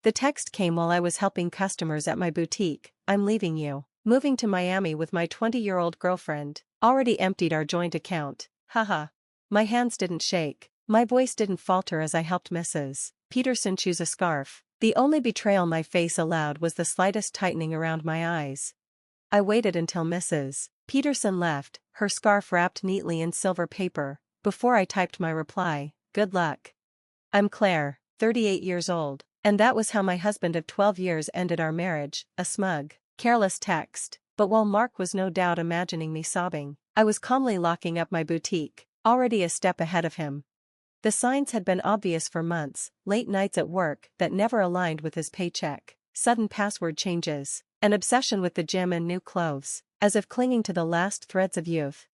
The text came while I was helping customers at my boutique. I'm leaving you. Moving to Miami with my 20-year-old girlfriend. Already emptied our joint account. Haha. My hands didn't shake. My voice didn't falter as I helped Mrs. Peterson choose a scarf. The only betrayal my face allowed was the slightest tightening around my eyes. I waited until Mrs. Peterson left, her scarf wrapped neatly in silver paper, before I typed my reply. Good luck. I'm Claire, 38 years old, and that was how my husband of 12 years ended our marriage, a smug, careless text. But while Mark was no doubt imagining me sobbing, I was calmly locking up my boutique, already a step ahead of him. The signs had been obvious for months: late nights at work that never aligned with his paycheck, sudden password changes, an obsession with the gym and new clothes, as if clinging to the last threads of youth.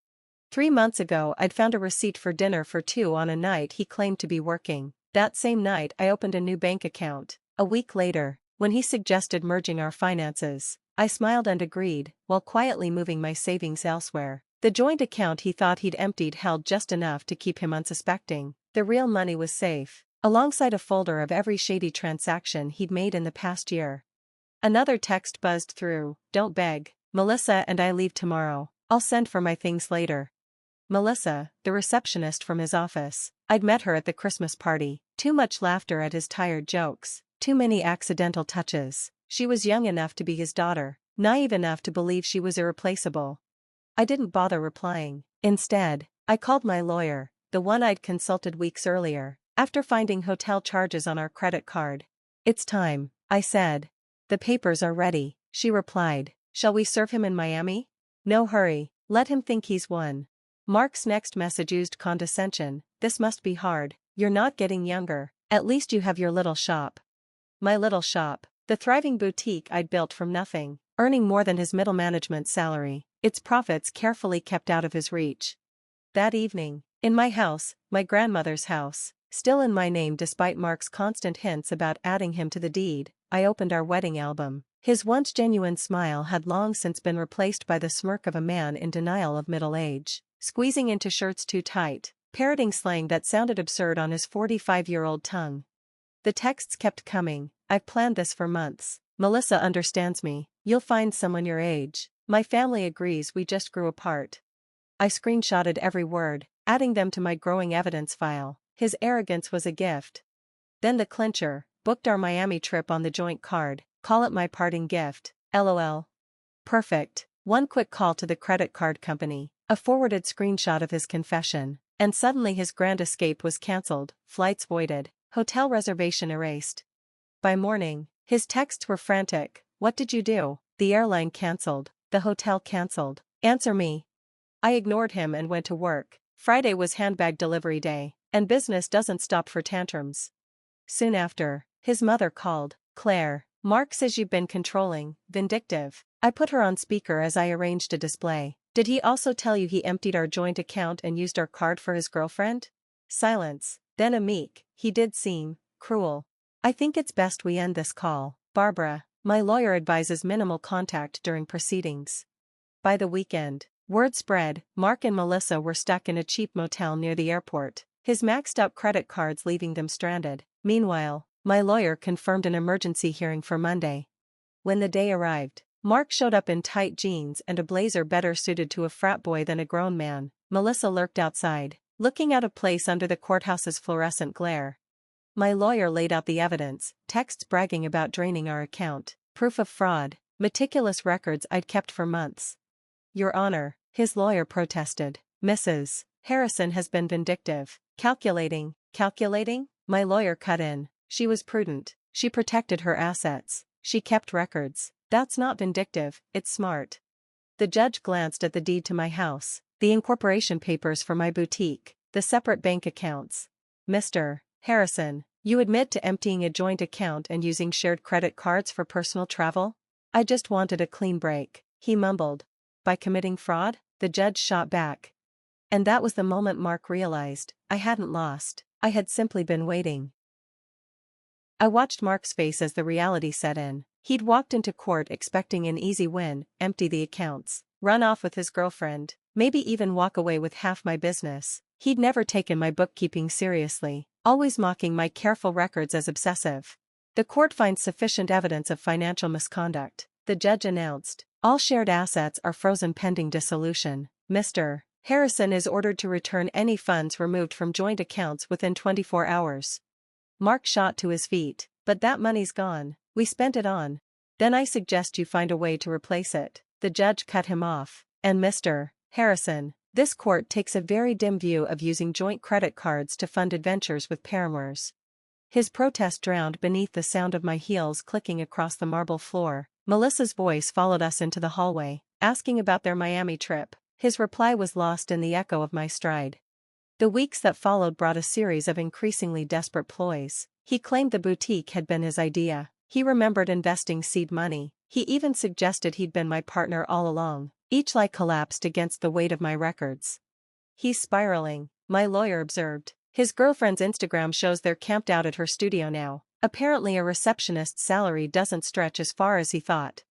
3 months ago I'd found a receipt for dinner for two on a night he claimed to be working. That same night I opened a new bank account. A week later, when he suggested merging our finances, I smiled and agreed, while quietly moving my savings elsewhere. The joint account he thought he'd emptied held just enough to keep him unsuspecting. The real money was safe, alongside a folder of every shady transaction he'd made in the past year. Another text buzzed through. Don't beg. Melissa and I leave tomorrow. I'll send for my things later. Melissa, the receptionist from his office. I'd met her at the Christmas party. Too much laughter at his tired jokes. Too many accidental touches. She was young enough to be his daughter, naive enough to believe she was irreplaceable. I didn't bother replying. Instead, I called my lawyer, the one I'd consulted weeks earlier, after finding hotel charges on our credit card. It's time, I said. The papers are ready, she replied. Shall we serve him in Miami? No hurry, let him think he's won. Mark's next message used condescension. This must be hard. You're not getting younger. At least you have your little shop. My little shop. The thriving boutique I'd built from nothing, earning more than his middle management salary, its profits carefully kept out of his reach. That evening, in my house, my grandmother's house, still in my name despite Mark's constant hints about adding him to the deed, I opened our wedding album. His once genuine smile had long since been replaced by the smirk of a man in denial of middle age, squeezing into shirts too tight, parroting slang that sounded absurd on his 45-year-old tongue. The texts kept coming. I've planned this for months. Melissa understands me. You'll find someone your age. My family agrees, we just grew apart. I screenshotted every word, adding them to my growing evidence file. His arrogance was a gift. Then the clincher, booked our Miami trip on the joint card. Call it my parting gift. LOL. Perfect. One quick call to the credit card company, a forwarded screenshot of his confession, and suddenly his grand escape was cancelled, flights voided, hotel reservation erased. By morning, his texts were frantic. What did you do? The airline cancelled. The hotel cancelled. Answer me. I ignored him and went to work. Friday was handbag delivery day, and business doesn't stop for tantrums. Soon after, his mother called. Claire, Mark says you've been controlling, vindictive. I put her on speaker as I arranged a display. Did he also tell you he emptied our joint account and used our card for his girlfriend? Silence. Then a meek, he did seem cruel. I think it's best we end this call. Barbara, my lawyer, advises minimal contact during proceedings. By the weekend, word spread, Mark and Melissa were stuck in a cheap motel near the airport, his maxed-out credit cards leaving them stranded. Meanwhile, my lawyer confirmed an emergency hearing for Monday. When the day arrived, Mark showed up in tight jeans and a blazer better suited to a frat boy than a grown man. Melissa lurked outside, looking out of place under the courthouse's fluorescent glare. My lawyer laid out the evidence, texts bragging about draining our account, proof of fraud, meticulous records I'd kept for months. Your Honor, his lawyer protested. Mrs. Harrison has been vindictive. Calculating. My lawyer cut in. She was prudent. She protected her assets. She kept records. That's not vindictive, it's smart. The judge glanced at the deed to my house, the incorporation papers for my boutique, the separate bank accounts. Mr. Harrison, you admit to emptying a joint account and using shared credit cards for personal travel? I just wanted a clean break, he mumbled. By committing fraud? The judge shot back. And that was the moment Mark realized, I hadn't lost, I had simply been waiting. I watched Mark's face as the reality set in. He'd walked into court expecting an easy win, empty the accounts, run off with his girlfriend, maybe even walk away with half my business. He'd never taken my bookkeeping seriously, always mocking my careful records as obsessive. The court finds sufficient evidence of financial misconduct. The judge announced, all shared assets are frozen pending dissolution. Mr. Harrison is ordered to return any funds removed from joint accounts within 24 hours. Mark shot to his feet. But that money's gone. We spent it on. Then I suggest you find a way to replace it. The judge cut him off. And Mr. Harrison, this court takes a very dim view of using joint credit cards to fund adventures with paramours. His protest drowned beneath the sound of my heels clicking across the marble floor. Melissa's voice followed us into the hallway, asking about their Miami trip. His reply was lost in the echo of my stride. The weeks that followed brought a series of increasingly desperate ploys. He claimed the boutique had been his idea. He remembered investing seed money. He even suggested he'd been my partner all along. Each lie collapsed against the weight of my records. He's spiraling, my lawyer observed. His girlfriend's Instagram shows they're camped out at her studio now. Apparently a receptionist's salary doesn't stretch as far as he thought.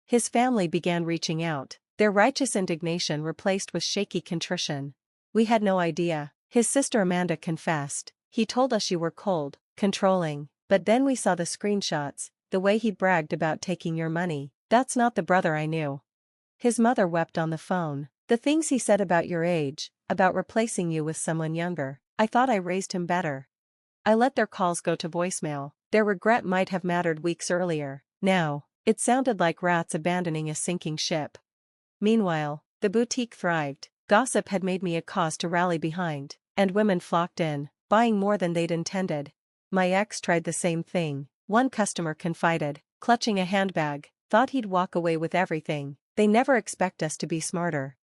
His family began reaching out, their righteous indignation replaced with shaky contrition. We had no idea, his sister Amanda confessed. He told us you were cold, controlling, but then we saw the screenshots, the way he bragged about taking your money. That's not the brother I knew. His mother wept on the phone. The things he said about your age, about replacing you with someone younger. I thought I raised him better. I let their calls go to voicemail. Their regret might have mattered weeks earlier. Now, it sounded like rats abandoning a sinking ship. Meanwhile, the boutique thrived. Gossip had made me a cause to rally behind, and women flocked in, buying more than they'd intended. My ex tried the same thing. One customer confided, clutching a handbag, thought he'd walk away with everything. They never expect us to be smarter.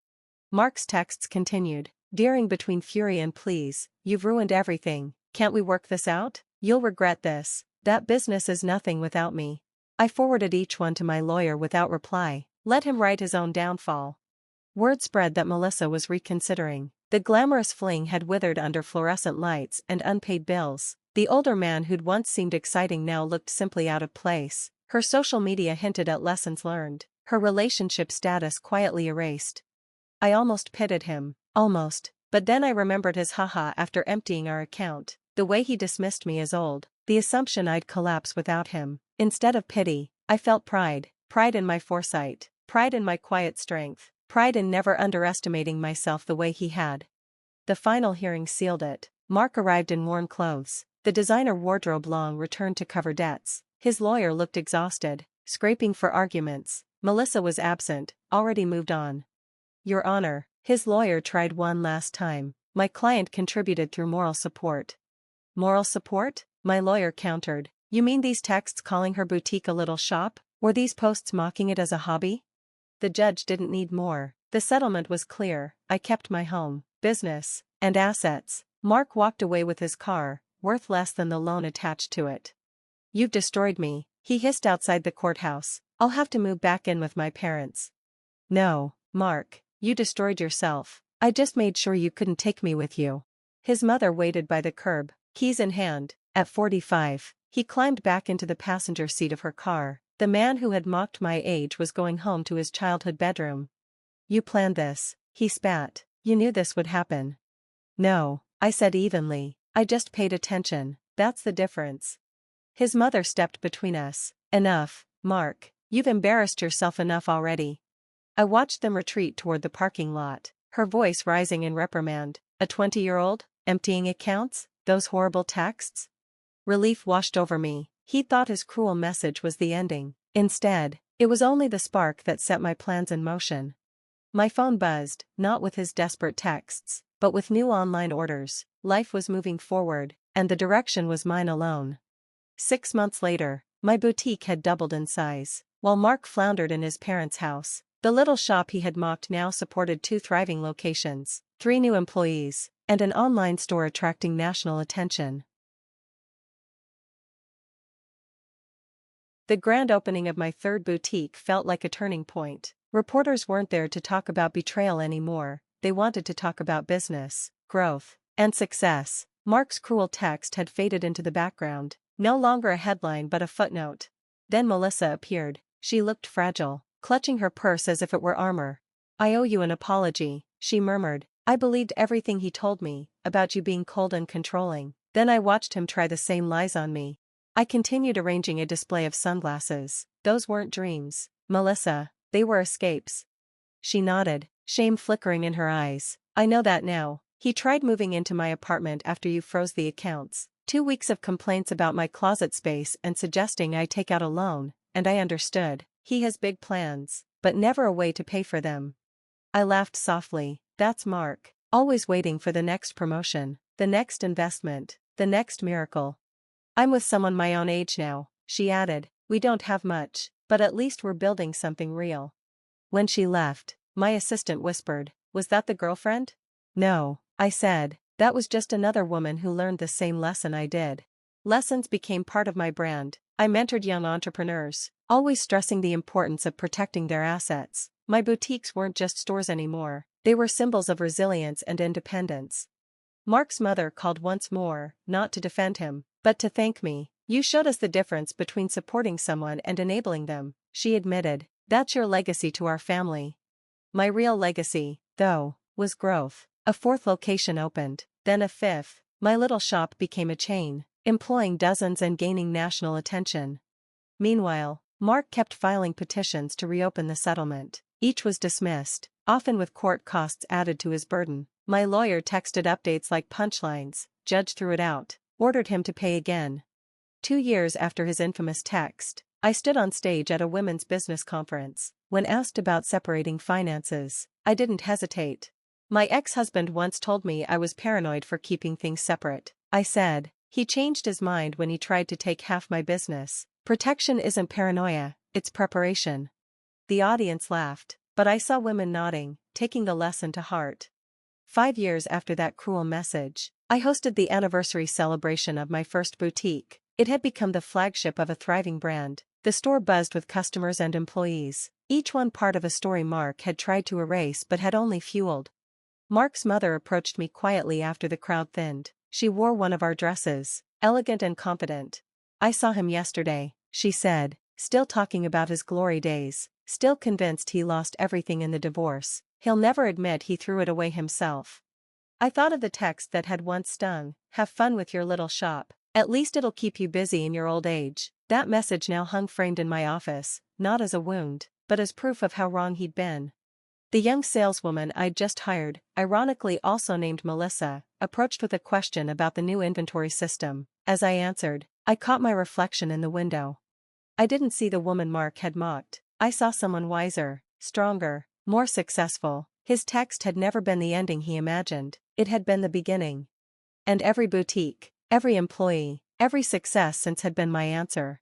Mark's texts continued, veering between fury and pleas. You've ruined everything. Can't we work this out? You'll regret this. That business is nothing without me. I forwarded each one to my lawyer without reply. Let him write his own downfall. Word spread that Melissa was reconsidering. The glamorous fling had withered under fluorescent lights and unpaid bills. The older man who'd once seemed exciting now looked simply out of place. Her social media hinted at lessons learned. Her relationship status quietly erased. I almost pitied him. Almost. But then I remembered his haha after emptying our account. The way he dismissed me as old. The assumption I'd collapse without him. Instead of pity, I felt pride. Pride in my foresight. Pride in my quiet strength. Pride in never underestimating myself the way he had. The final hearing sealed it. Mark arrived in worn clothes. The designer wardrobe long returned to cover debts. His lawyer looked exhausted, scraping for arguments. Melissa was absent, already moved on. Your Honor, his lawyer tried one last time. My client contributed through moral support. Moral support? My lawyer countered. You mean these texts calling her boutique a little shop? Were these posts mocking it as a hobby? The judge didn't need more. The settlement was clear. I kept my home, business, and assets. Mark walked away with his car, worth less than the loan attached to it. You've destroyed me, he hissed outside the courthouse. I'll have to move back in with my parents. No, Mark, you destroyed yourself. I just made sure you couldn't take me with you. His mother waited by the curb, keys in hand. At 45, he climbed back into the passenger seat of her car. The man who had mocked my age was going home to his childhood bedroom. You planned this, he spat. You knew this would happen. No, I said evenly. I just paid attention. That's the difference. His mother stepped between us. Enough, Mark. You've embarrassed yourself enough already. I watched them retreat toward the parking lot, her voice rising in reprimand. A 20-year-old, emptying accounts, those horrible texts? Relief washed over me. He thought his cruel message was the ending. Instead, it was only the spark that set my plans in motion. My phone buzzed, not with his desperate texts, but with new online orders. Life was moving forward, and the direction was mine alone. 6 months later, my boutique had doubled in size. While Mark floundered in his parents' house, the little shop he had mocked now supported 2 thriving locations, 3 new employees, and an online store attracting national attention. The grand opening of my 3rd boutique felt like a turning point. Reporters weren't there to talk about betrayal anymore, they wanted to talk about business, growth, and success. Mark's cruel text had faded into the background, no longer a headline but a footnote. Then Melissa appeared. She looked fragile, clutching her purse as if it were armor. I owe you an apology, she murmured. I believed everything he told me, about you being cold and controlling. Then I watched him try the same lies on me. I continued arranging a display of sunglasses. Those weren't dreams, Melissa, they were escapes. She nodded, shame flickering in her eyes. I know that now. He tried moving into my apartment after you froze the accounts. 2 weeks of complaints about my closet space and suggesting I take out a loan, and I understood. He has big plans, but never a way to pay for them. I laughed softly. That's Mark, always waiting for the next promotion, the next investment, the next miracle. I'm with someone my own age now, she added. We don't have much, but at least we're building something real. When she left, my assistant whispered, "Was that the girlfriend?" "No," I said, "that was just another woman who learned the same lesson I did." Lessons became part of my brand. I mentored young entrepreneurs, always stressing the importance of protecting their assets. My boutiques weren't just stores anymore, they were symbols of resilience and independence. Mark's mother called once more, not to defend him, but to thank me. "You showed us the difference between supporting someone and enabling them," she admitted. "That's your legacy to our family." My real legacy, though, was growth. A fourth location opened, then a fifth. My little shop became a chain, employing dozens and gaining national attention. Meanwhile, Mark kept filing petitions to reopen the settlement. Each was dismissed, often with court costs added to his burden. My lawyer texted updates like punchlines, judge threw it out, ordered him to pay again. 2 years after his infamous text, I stood on stage at a women's business conference. When asked about separating finances, I didn't hesitate. My ex-husband once told me I was paranoid for keeping things separate. I said, he changed his mind when he tried to take half my business. Protection isn't paranoia, it's preparation. The audience laughed, but I saw women nodding, taking the lesson to heart. 5 years after that cruel message, I hosted the anniversary celebration of my first boutique. It had become the flagship of a thriving brand. The store buzzed with customers and employees, each one part of a story Mark had tried to erase but had only fueled. Mark's mother approached me quietly after the crowd thinned. She wore one of our dresses, elegant and confident. "I saw him yesterday," she said, still talking about his glory days, still convinced he lost everything in the divorce. "He'll never admit he threw it away himself." I thought of the text that had once stung, "Have fun with your little shop. At least it'll keep you busy in your old age." That message now hung framed in my office, not as a wound, but as proof of how wrong he'd been. The young saleswoman I'd just hired, ironically also named Melissa, approached with a question about the new inventory system. As I answered, I caught my reflection in the window. I didn't see the woman Mark had mocked. I saw someone wiser, stronger, more successful. His text had never been the ending he imagined, it had been the beginning. And every boutique, every employee, every success since had been my answer.